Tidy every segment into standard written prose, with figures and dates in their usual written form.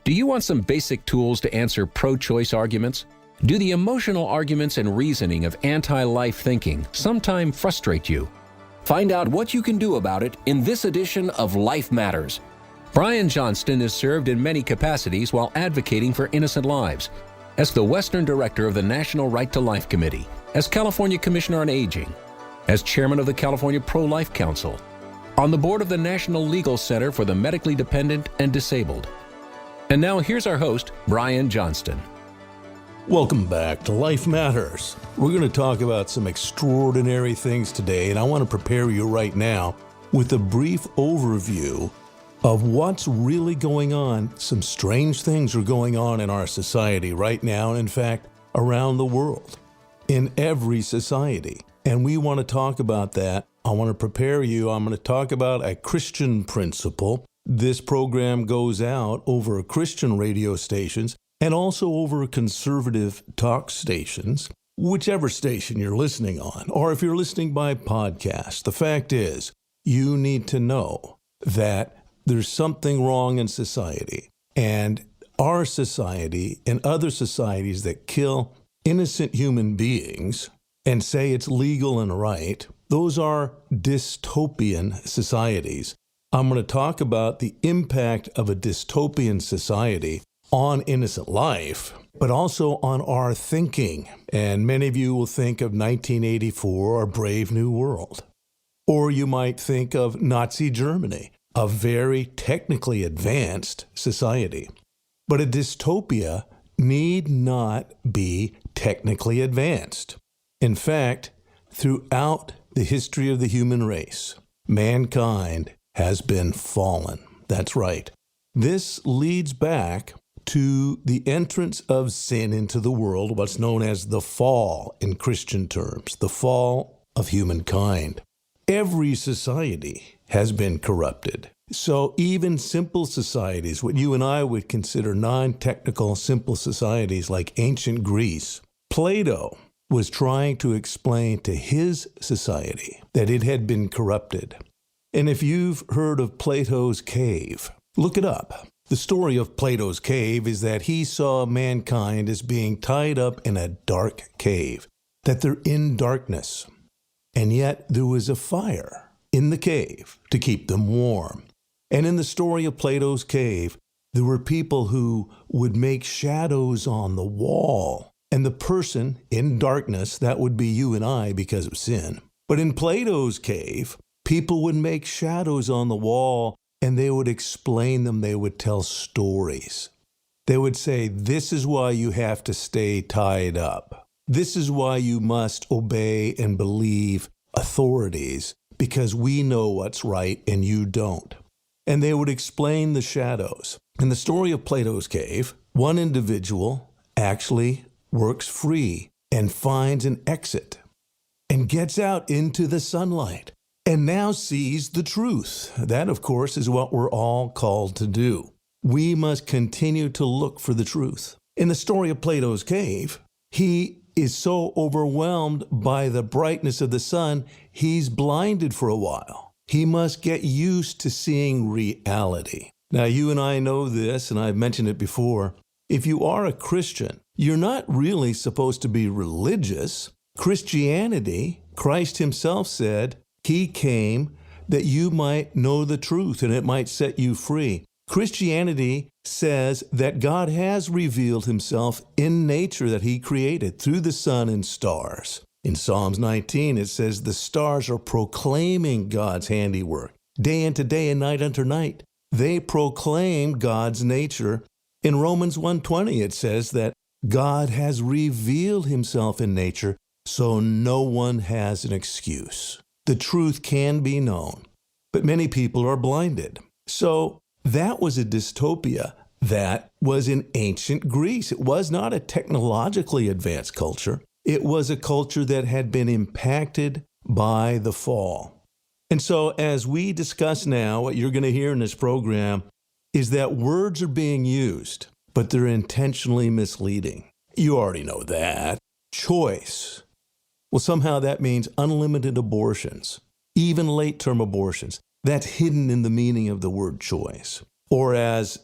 Do you want some basic tools to answer pro-choice arguments? Do the emotional arguments and reasoning of anti-life thinking sometimes frustrate you? Find out what you can do about it in this edition of Life Matters. Brian Johnston has served in many capacities while advocating for innocent lives, as the Western Director of the National Right to Life Committee, as California Commissioner on Aging, as Chairman of the California Pro-Life Council, on the board of the National Legal Center for the Medically Dependent and Disabled. And now here's our host, Brian Johnston. Welcome back to Life Matters. We're going to talk about some extraordinary things today, and I want to prepare you right now with a brief overview of what's really going on. Some strange things are going on in our society right now, and in fact, around the world, in every society. And we want to talk about that. I want to prepare you. I'm going to talk about a Christian principle. This program goes out over Christian radio stations and also over conservative talk stations, whichever station you're listening on, or if you're listening by podcast. The fact is, you need to know that there's something wrong in society, and our society and other societies that kill innocent human beings and say it's legal and right, those are dystopian societies. I'm going to talk about the impact of a dystopian society on innocent life, but also on our thinking. And many of you will think of 1984 or Brave New World. Or you might think of Nazi Germany, a very technically advanced society. But a dystopia need not be technically advanced. In fact, throughout the history of the human race, mankind has been fallen. That's right. This leads back to the entrance of sin into the world, what's known as the fall in Christian terms, the fall of humankind. Every society has been corrupted. So even simple societies, what you and I would consider non-technical simple societies like ancient Greece, Plato was trying to explain to his society that it had been corrupted. And if you've heard of Plato's cave, look it up. The story of Plato's cave is that he saw mankind as being tied up in a dark cave, that they're in darkness. And yet there was a fire in the cave to keep them warm. And in the story of Plato's cave, there were people who would make shadows on the wall. And the person in darkness, that would be you and I because of sin. But in Plato's cave, people would make shadows on the wall, and they would explain them. They would tell stories. They would say, this is why you have to stay tied up. This is why you must obey and believe authorities, because we know what's right and you don't. And they would explain the shadows. In the story of Plato's cave, one individual actually works free and finds an exit and gets out into the sunlight and now sees the truth. That, of course, is what we're all called to do. We must continue to look for the truth. In the story of Plato's cave, he is so overwhelmed by the brightness of the sun, he's blinded for a while. He must get used to seeing reality. Now, you and I know this, and I've mentioned it before. If you are a Christian, you're not really supposed to be religious. Christianity, Christ himself said, he came that you might know the truth and it might set you free. Christianity says that God has revealed himself in nature that he created through the sun and stars. In Psalms 19, it says the stars are proclaiming God's handiwork. Day unto day and night unto night, they proclaim God's nature. In Romans 1:20, it says that God has revealed himself in nature, so no one has an excuse. The truth can be known, but many people are blinded. So that was a dystopia that was in ancient Greece. It was not a technologically advanced culture. It was a culture that had been impacted by the fall. And so as we discuss now, what you're going to hear in this program is that words are being used, but they're intentionally misleading. You already know that. Choice. Well, somehow that means unlimited abortions, even late-term abortions. That's hidden in the meaning of the word choice. Or as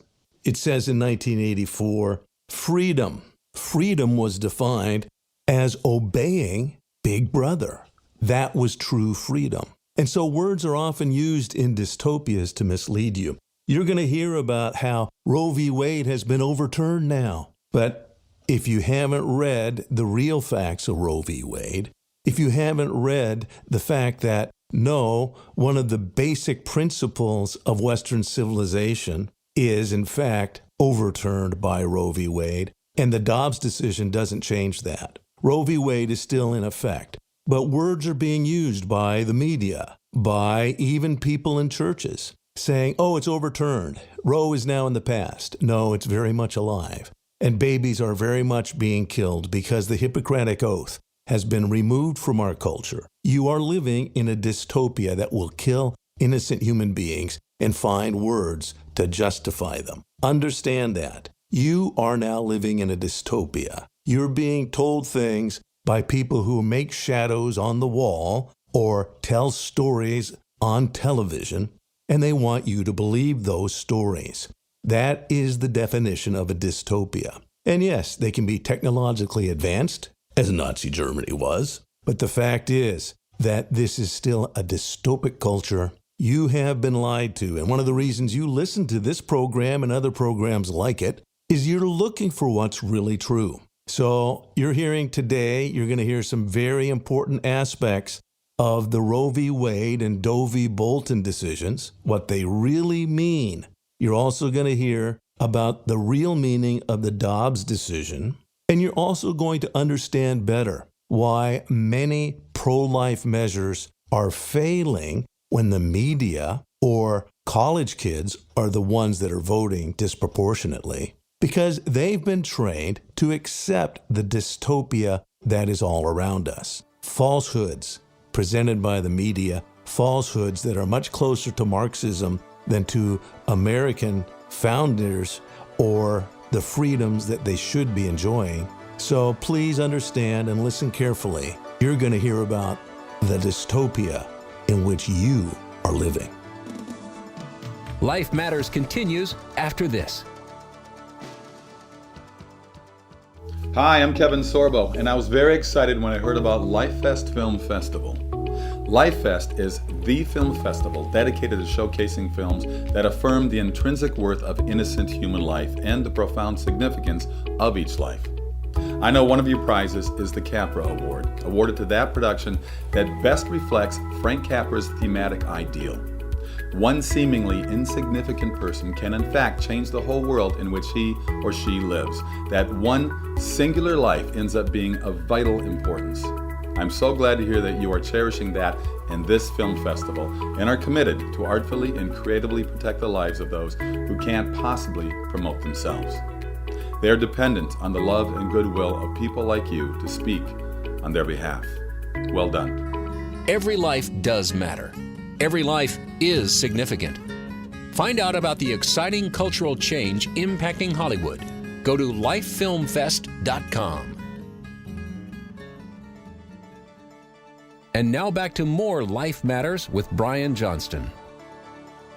It says in 1984, freedom. Freedom was defined as obeying Big Brother. That was true freedom. And so words are often used in dystopias to mislead you. You're going to hear about how Roe v. Wade has been overturned now. But if you haven't read the real facts of Roe v. Wade, if you haven't read the fact that, no, one of the basic principles of Western civilization is, in fact, overturned by Roe v. Wade, and the Dobbs decision doesn't change that. Roe v. Wade is still in effect. But words are being used by the media, by even people in churches, saying, oh, it's overturned. Roe is now in the past. No, it's very much alive. And babies are very much being killed because the Hippocratic Oath has been removed from our culture. You are living in a dystopia that will kill innocent human beings and find words to justify them. Understand that. You are now living in a dystopia. You're being told things by people who make shadows on the wall or tell stories on television, and they want you to believe those stories. That is the definition of a dystopia. And yes, they can be technologically advanced, as Nazi Germany was, but the fact is that this is still a dystopic culture. You have been lied to, and one of the reasons you listen to this program and other programs like it is you're looking for what's really true. So you're hearing today, you're going to hear some very important aspects of the Roe v. Wade and Doe v. Bolton decisions, what they really mean. You're also going to hear about the real meaning of the Dobbs decision, and you're also going to understand better why many pro-life measures are failing when the media or college kids are the ones that are voting disproportionately. Because they've been trained to accept the dystopia that is all around us. Falsehoods presented by the media, falsehoods that are much closer to Marxism than to American founders or the freedoms that they should be enjoying. So please understand and listen carefully. You're going to hear about the dystopia in which you are living. Life Matters continues after this. Hi, I'm Kevin Sorbo, and I was very excited when I heard about LifeFest Film Festival. LifeFest is the film festival dedicated to showcasing films that affirm the intrinsic worth of innocent human life and the profound significance of each life. I know one of your prizes is the Capra Award, awarded to that production that best reflects Frank Capra's thematic ideal. One seemingly insignificant person can in fact change the whole world in which he or she lives. That one singular life ends up being of vital importance. I'm so glad to hear that you are cherishing that in this film festival and are committed to artfully and creatively protect the lives of those who can't possibly promote themselves. They are dependent on the love and goodwill of people like you to speak on their behalf. Well done. Every life does matter. Every life is significant. Find out about the exciting cultural change impacting Hollywood. Go to lifefilmfest.com. And now back to more Life Matters with Brian Johnston.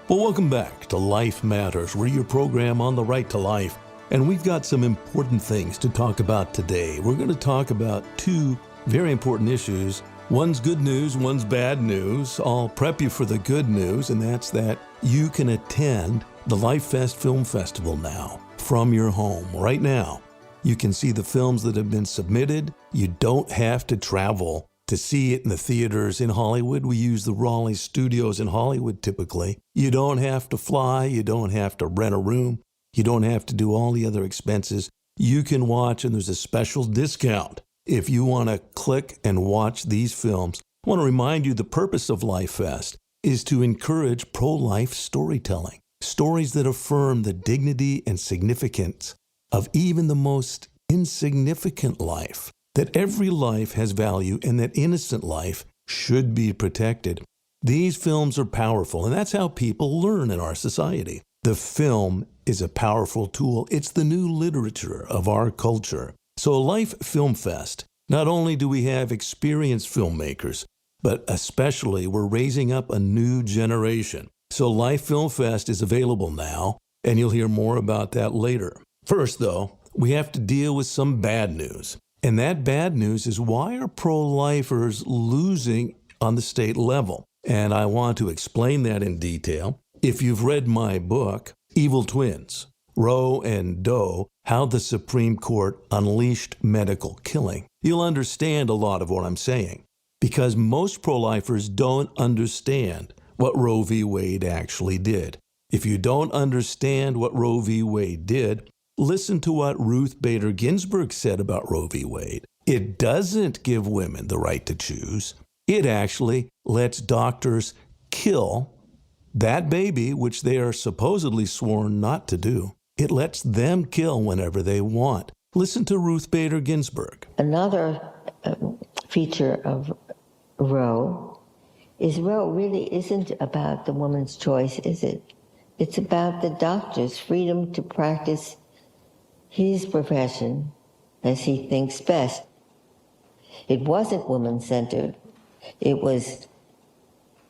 Well, welcome back to Life Matters. We're your program on the right to life. And we've got some important things to talk about today. We're going to talk about two very important issues. One's good news, one's bad news. I'll prep you for the good news, and that's that you can attend the LifeFest Film Festival now from your home right now. You can see the films that have been submitted. You don't have to travel to see it in the theaters in Hollywood. We use the Raleigh studios in Hollywood typically. You don't have to fly. You don't have to rent a room. You don't have to do all the other expenses. You can watch, and there's a special discount if you want to click and watch these films. I want to remind you the purpose of LifeFest is to encourage pro-life storytelling, stories that affirm the dignity and significance of even the most insignificant life, that every life has value and that innocent life should be protected. These films are powerful, and that's how people learn in our society. The film is a powerful tool. It's the new literature of our culture. So Life Film Fest, not only do we have experienced filmmakers, but especially we're raising up a new generation. So Life Film Fest is available now. and you'll hear more about that later. First, though, we have to deal with some bad news. And that bad news is, why are pro-lifers losing on the state level? And I want to explain that in detail. If you've read my book, Evil Twins, Roe and Doe, How the Supreme Court Unleashed Medical Killing, you'll understand a lot of what I'm saying, because most pro-lifers don't understand what Roe v. Wade actually did. If you don't understand what Roe v. Wade did, listen to what Ruth Bader Ginsburg said about Roe v. Wade. It doesn't give women the right to choose. It actually lets doctors kill that baby, which they are supposedly sworn not to do. It lets them kill whenever they want. Listen to Ruth Bader Ginsburg. Another feature of Roe is Roe really isn't about the woman's choice, is it? It's about the doctor's freedom to practice his profession as he thinks best. It wasn't woman-centered. It was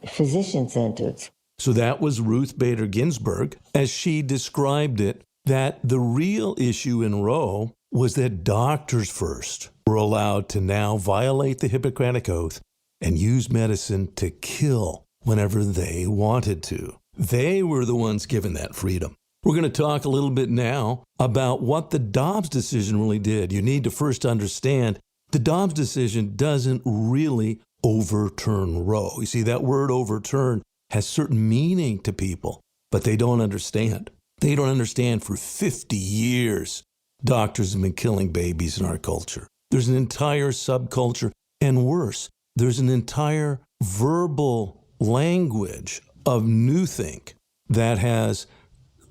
physician-centered. So that was Ruth Bader Ginsburg, as she described it, that the real issue in Roe was that doctors first were allowed to now violate the Hippocratic Oath and use medicine to kill whenever they wanted to. They were the ones given that freedom. We're going to talk a little bit now about what the Dobbs decision really did. You need to first understand the Dobbs decision doesn't really overturn Roe. You see, that word overturn has certain meaning to people, but they don't understand. They don't understand. For 50 years, doctors have been killing babies in our culture. There's an entire subculture, and worse, there's an entire verbal language of new think that has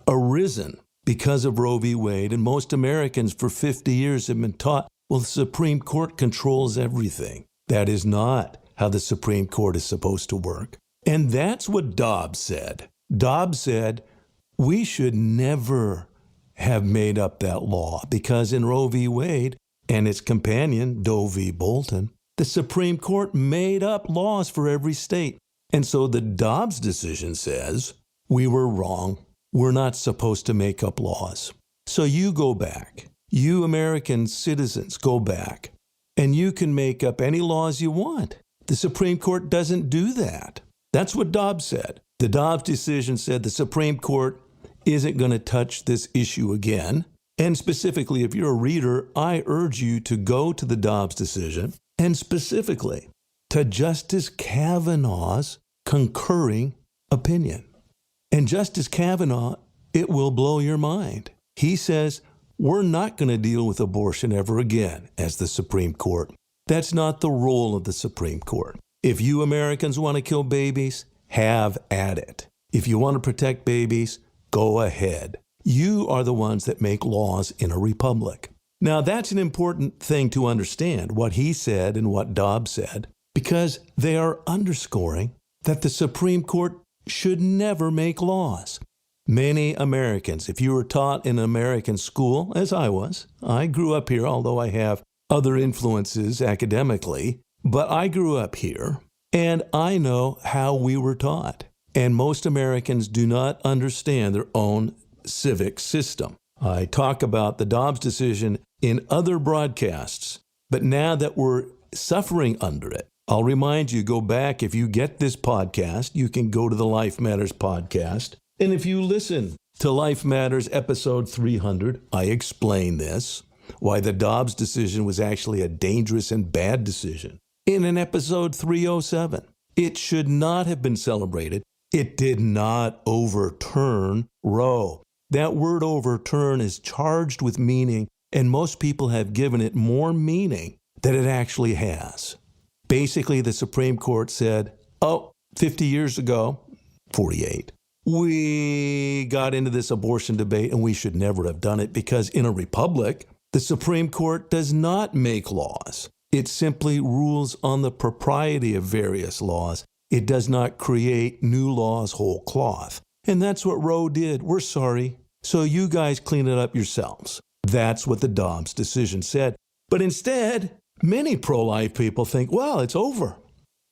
arisen because of Roe v. Wade, and most Americans for 50 years have been taught, well, the Supreme Court controls everything. That is not how the Supreme Court is supposed to work. And that's what Dobbs said. Dobbs said, we should never have made up that law, because in Roe v. Wade and its companion, Doe v. Bolton, the Supreme Court made up laws for every state. And so the Dobbs decision says, we were wrong. We're not supposed to make up laws. So you go back. You American citizens go back, and you can make up any laws you want. The Supreme Court doesn't do that. That's what Dobbs said. The Dobbs decision said the Supreme Court isn't going to touch this issue again. And specifically, if you're a reader, I urge you to go to the Dobbs decision, and specifically to Justice Kavanaugh's concurring opinion. And Justice Kavanaugh, it will blow your mind. He says, we're not going to deal with abortion ever again as the Supreme Court. That's not the role of the Supreme Court. If you Americans want to kill babies, have at it. If you want to protect babies, go ahead. You are the ones that make laws in a republic. Now, that's an important thing to understand, what he said and what Dobbs said, because they are underscoring that the Supreme Court should never make laws. Many Americans, if you were taught in an American school, as I was, I grew up here, although I have other influences academically, but I grew up here, and I know how we were taught. And most Americans do not understand their own civic system. I talk about the Dobbs decision in other broadcasts, but now that we're suffering under it, I'll remind you, go back. If you get this podcast, you can go to the Life Matters podcast. And if you listen to Life Matters episode 300, I explain this, why the Dobbs decision was actually a dangerous and bad decision. In an episode 307, it should not have been celebrated. It did not overturn Roe. That word overturn is charged with meaning, and most people have given it more meaning than it actually has. Basically, the Supreme Court said, 50 years ago, 48, we got into this abortion debate and we should never have done it, because in a republic, the Supreme Court does not make laws. It simply rules on the propriety of various laws. It does not create new laws whole cloth. And that's what Roe did. We're sorry. So you guys clean it up yourselves. That's what the Dobbs decision said. But instead, many pro-life people think, well, it's over.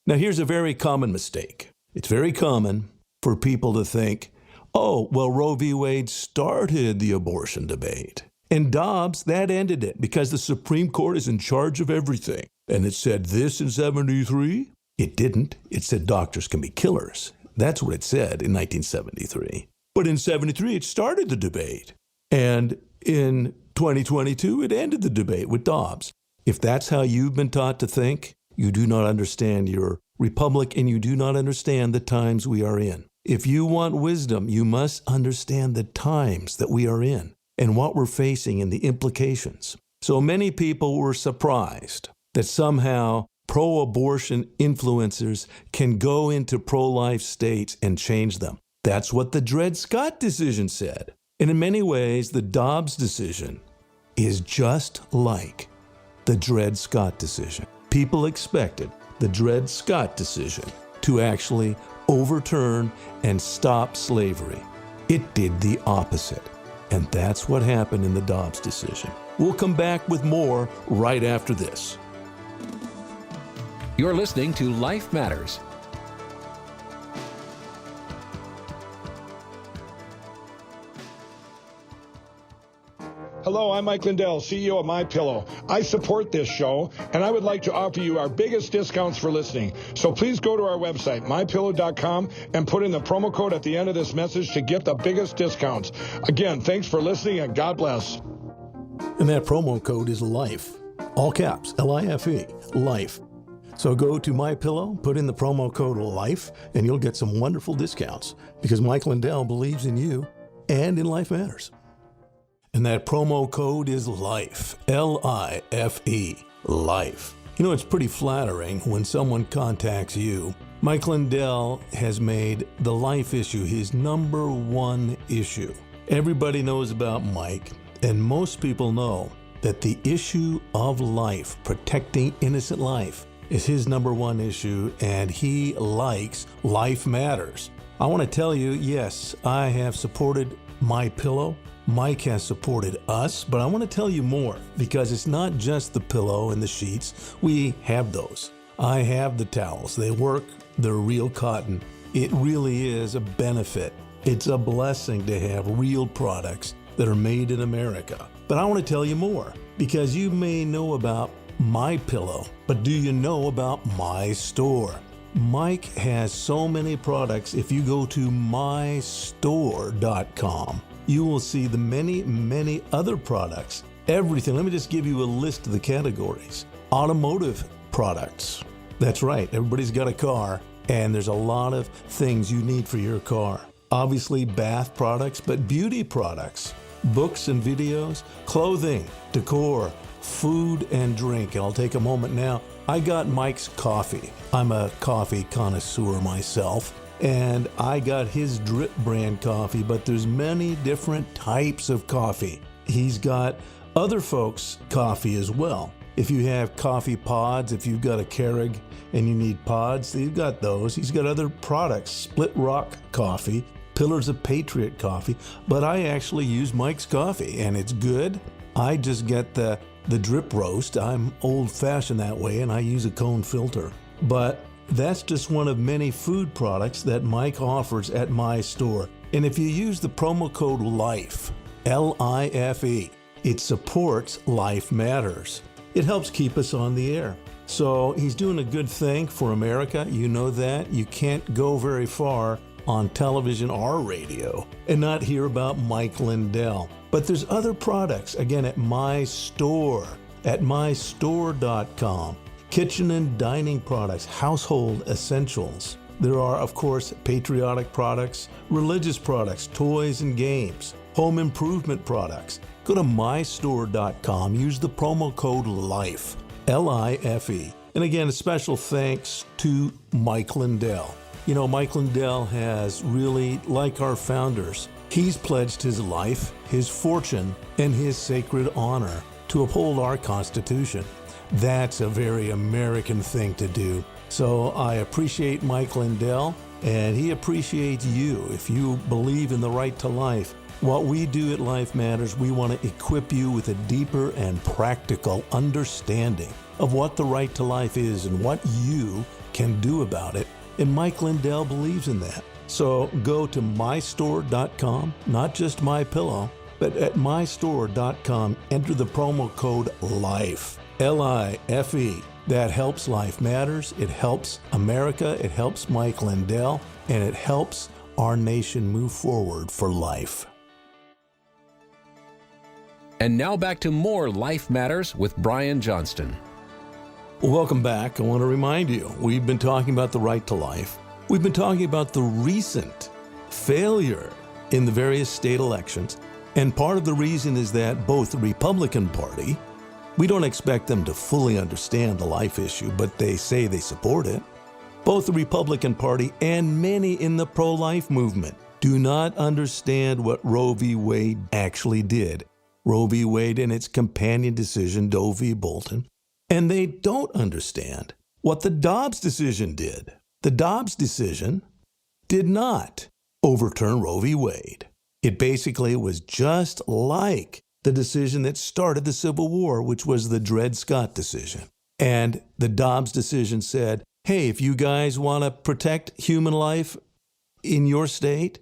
Now, here's a very common mistake. It's very common for people to think, Oh, well, Roe v. Wade started the abortion debate. And Dobbs, that ended it because the Supreme Court is in charge of everything. And it said this in 73? It didn't. It said doctors can be killers. That's what it said in 1973. But in 73, it started the debate. And in 2022, it ended the debate with Dobbs. If that's how you've been taught to think, you do not understand your republic and you do not understand the times we are in. If you want wisdom, you must understand the times that we are in and what we're facing and the implications. So many people were surprised that somehow pro-abortion influencers can go into pro-life states and change them. That's what the Dred Scott decision said. And in many ways, the Dobbs decision is just like the Dred Scott decision. People expected the Dred Scott decision to actually overturn and stop slavery. It did the opposite. And that's what happened in the Dobbs decision. We'll come back with more right after this. You're listening to Life Matters. Hello, I'm Mike Lindell, CEO of MyPillow. I support this show, and I would like to offer you our biggest discounts for listening. So please go to our website, mypillow.com, and put in the promo code at the end of this message to get the biggest discounts. Again, thanks for listening, and God bless. And that promo code is LIFE. All caps, L-I-F-E, LIFE. So go to MyPillow, put in the promo code LIFE, and you'll get some wonderful discounts because Mike Lindell believes in you and in Life Matters. And that promo code is LIFE, L-I-F-E, LIFE. You know, it's pretty flattering when someone contacts you. Mike Lindell has made the life issue his number one issue. Everybody knows about Mike, and most people know that the issue of life, protecting innocent life, is his number one issue, and he likes Life Matters. I want to tell you, yes, I have supported MyPillow. Mike has supported us, but I want to tell you more because it's not just the pillow and the sheets. We have those. I have the towels. They work. They're real cotton. It really is a benefit. It's a blessing to have real products that are made in America. But I want to tell you more because you may know about MyPillow, but do you know about My Store? Mike has so many products. If you go to mystore.com, you will see the many, many other products. Everything. Let me just give you a list of the categories. Automotive products. That's right. Everybody's got a car, and there's a lot of things you need for your car. Obviously, bath products, but beauty products, books and videos, clothing, decor, food and drink. And I'll take a moment now. I got Mike's coffee. I'm a coffee connoisseur myself. And I got his Drip brand coffee, but there's many different types of coffee. He's got other folks' coffee as well. If you have coffee pods, if you've got a Keurig and you need pods, you've got those. He's got other products, Split Rock coffee, Pillars of Patriot coffee, but I actually use Mike's coffee and it's good. I just get the Drip roast. I'm old-fashioned that way and I use a cone filter. But that's just one of many food products that Mike offers at My Store. And if you use the promo code LIFE, L-I-F-E, it supports Life Matters. It helps keep us on the air. So he's doing a good thing for America. You know that. You can't go very far on television or radio and not hear about Mike Lindell. But there's other products, again, at My Store, at mystore.com. Kitchen and dining products, household essentials. There are, of course, patriotic products, religious products, toys and games, home improvement products. Go to mystore.com. Use the promo code LIFE, L-I-F-E. And again, a special thanks to Mike Lindell. You know, Mike Lindell has really, like our founders, he's pledged his life, his fortune, and his sacred honor to uphold our Constitution. That's a very American thing to do. So I appreciate Mike Lindell, and he appreciates you if you believe in the right to life. What we do at Life Matters, we want to equip you with a deeper and practical understanding of what the right to life is and what you can do about it. And Mike Lindell believes in that. So go to mystore.com, not just MyPillow, but at mystore.com, enter the promo code LIFE, L-I-F-E. That helps Life Matters, it helps America, it helps Mike Lindell, and it helps our nation move forward for life. And now back to more Life Matters with Brian Johnston. Welcome back. I want to remind you, we've been talking about the right to life. We've been talking about the recent failure in the various state elections. And part of the reason is that both the Republican Party, we don't expect them to fully understand the life issue, but they say they support it. Both the Republican Party and many in the pro-life movement do not understand what Roe v. Wade actually did. Roe v. Wade and its companion decision, Doe v. Bolton. And they don't understand what the Dobbs decision did. The Dobbs decision did not overturn Roe v. Wade. It basically was just like the decision that started the Civil War, which was the Dred Scott decision. And the Dobbs decision said, hey, if you guys want to protect human life in your state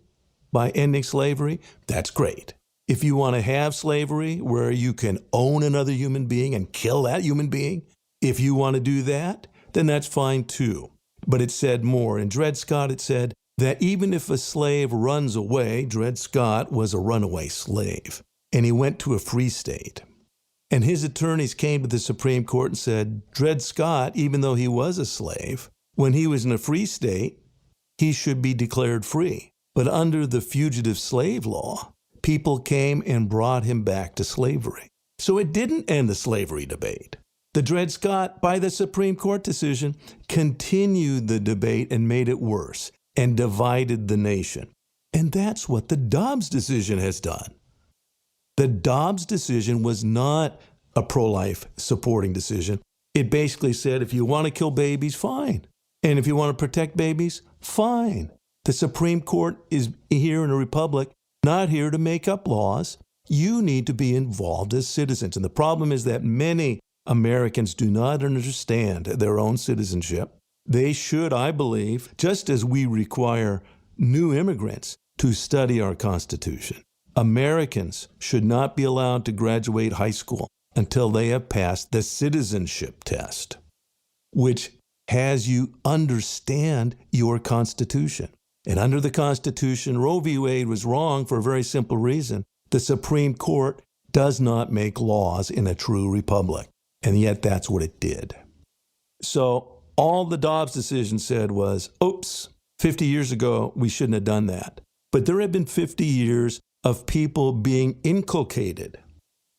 by ending slavery, that's great. If you want to have slavery where you can own another human being and kill that human being, if you want to do that, then that's fine too. But it said more. In Dred Scott, it said that even if a slave runs away, Dred Scott was a runaway slave, and he went to a free state. And his attorneys came to the Supreme Court and said, Dred Scott, even though he was a slave, when he was in a free state, he should be declared free. But under the fugitive slave law, people came and brought him back to slavery. So it didn't end the slavery debate. The Dred Scott, by the Supreme Court decision, continued the debate and made it worse and divided the nation. And that's what the Dobbs decision has done. The Dobbs decision was not a pro-life supporting decision. It basically said, if you want to kill babies, fine. And if you want to protect babies, fine. The Supreme Court is here in a republic, not here to make up laws. You need to be involved as citizens. And the problem is that many Americans do not understand their own citizenship. They should, I believe, just as we require new immigrants to study our Constitution, Americans should not be allowed to graduate high school until they have passed the citizenship test, which has you understand your Constitution. And under the Constitution, Roe v. Wade was wrong for a very simple reason. The Supreme Court does not make laws in a true republic. And yet that's what it did. So all the Dobbs decision said was, oops, 50 years ago, we shouldn't have done that. But there have been 50 years of people being inculcated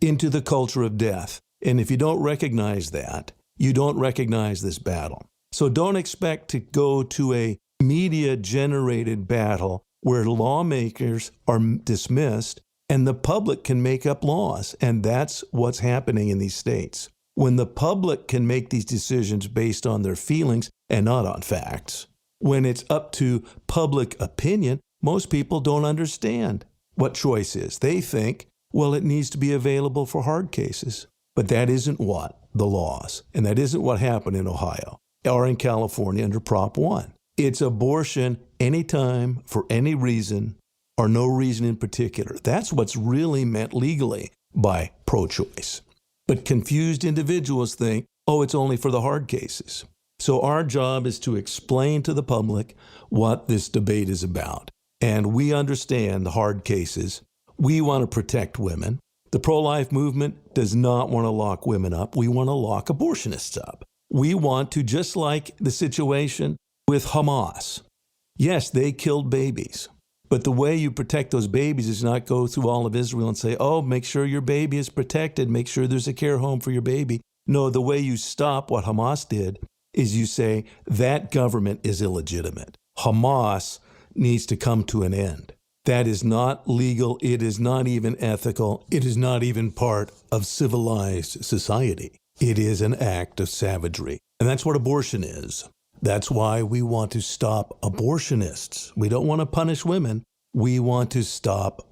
into the culture of death. And if you don't recognize that, you don't recognize this battle. So don't expect to go to a media-generated battle where lawmakers are dismissed and the public can make up laws. And that's what's happening in these states. When the public can make these decisions based on their feelings and not on facts, when it's up to public opinion, most people don't understand what choice is. They think, well, it needs to be available for hard cases. But that isn't what the laws, and that isn't what happened in Ohio or in California under Prop 1. It's abortion anytime, for any reason, or no reason in particular. That's what's really meant legally by pro-choice. But confused individuals think, oh, it's only for the hard cases. So our job is to explain to the public what this debate is about. And we understand the hard cases. We want to protect women. The pro-life movement does not want to lock women up. We want to lock abortionists up. We want to, just like the situation with Hamas. Yes, they killed babies. But the way you protect those babies is not go through all of Israel and say, oh, make sure your baby is protected. Make sure there's a care home for your baby. No, the way you stop what Hamas did is you say that government is illegitimate. Hamas needs to come to an end. That is not legal. It is not even ethical. It is not even part of civilized society. It is an act of savagery. And that's what abortion is. That's why we want to stop abortionists. We don't want to punish women. We want to stop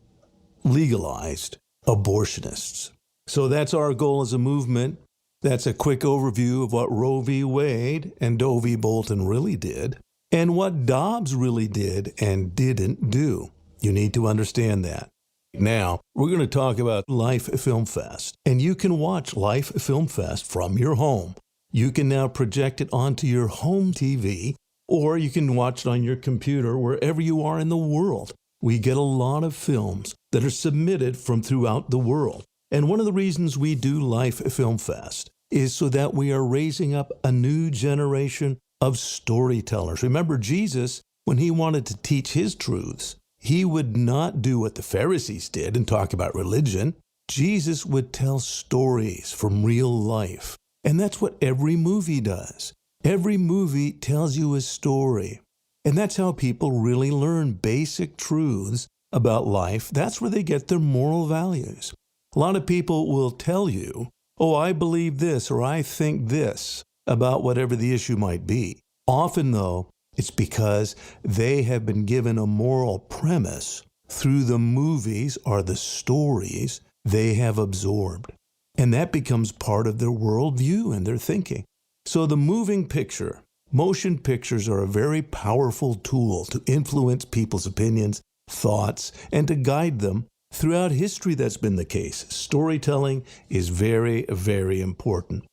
legalized abortionists. So that's our goal as a movement. That's a quick overview of what Roe v. Wade and Doe v. Bolton really did. and what Dobbs really did and didn't do. You need to understand that. Now, we're going to talk about Life Film Fest, and you can watch Life Film Fest from your home. You can now project it onto your home TV, or you can watch it on your computer wherever you are in the world. We get a lot of films that are submitted from throughout the world. And one of the reasons we do Life Film Fest is so that we are raising up a new generation of storytellers. Remember, Jesus, when he wanted to teach his truths, he would not do what the Pharisees did and talk about religion. Jesus would tell stories from real life. And that's what every movie does. Every movie tells you a story. And that's how people really learn basic truths about life. That's where they get their moral values. A lot of people will tell you, oh, I believe this or I think this about whatever the issue might be. Often, though, it's because they have been given a moral premise through the movies or the stories they have absorbed. And that becomes part of their worldview and their thinking. So the moving picture, motion pictures are a very powerful tool to influence people's opinions, thoughts, and to guide them. Throughout history, that's been the case. Storytelling is very, very important.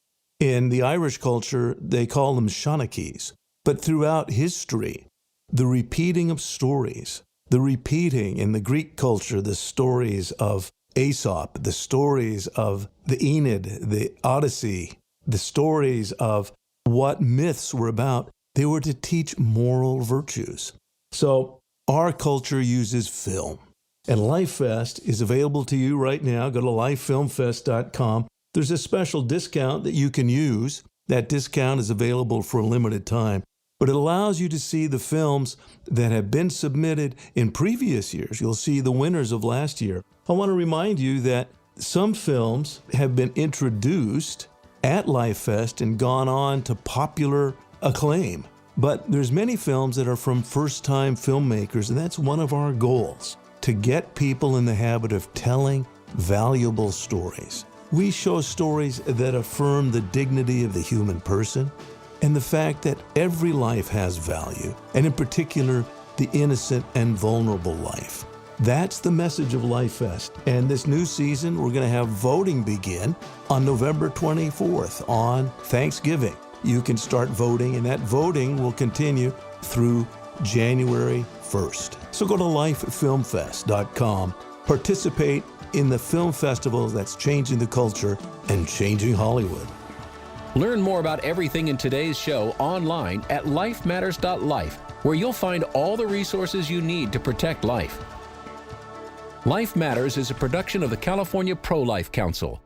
In the Irish culture, they call them Shonachis. But throughout history, the repeating of stories, the repeating in the Greek culture, the stories of Aesop, the stories of the Aeneid, the Odyssey, the stories of what myths were about, they were to teach moral virtues. So our culture uses film. And Life Fest is available to you right now. Go to lifefilmfest.com. There's a special discount that you can use. That discount is available for a limited time. But it allows you to see the films that have been submitted in previous years. You'll see the winners of last year. I want to remind you that some films have been introduced at Life Fest and gone on to popular acclaim. But there's many films that are from first-time filmmakers, and that's one of our goals, to get people in the habit of telling valuable stories. We show stories that affirm the dignity of the human person, and the fact that every life has value, and in particular, the innocent and vulnerable life. That's the message of Life Fest. And this new season, we're going to have voting begin on November 24th on Thanksgiving. You can start voting, and that voting will continue through January 1st. So go to lifefilmfest.com. Participate in the film festival that's changing the culture and changing Hollywood. Learn more about everything in today's show online at lifematters.life, where you'll find all the resources you need to protect life. Life Matters is a production of the California Pro-Life Council.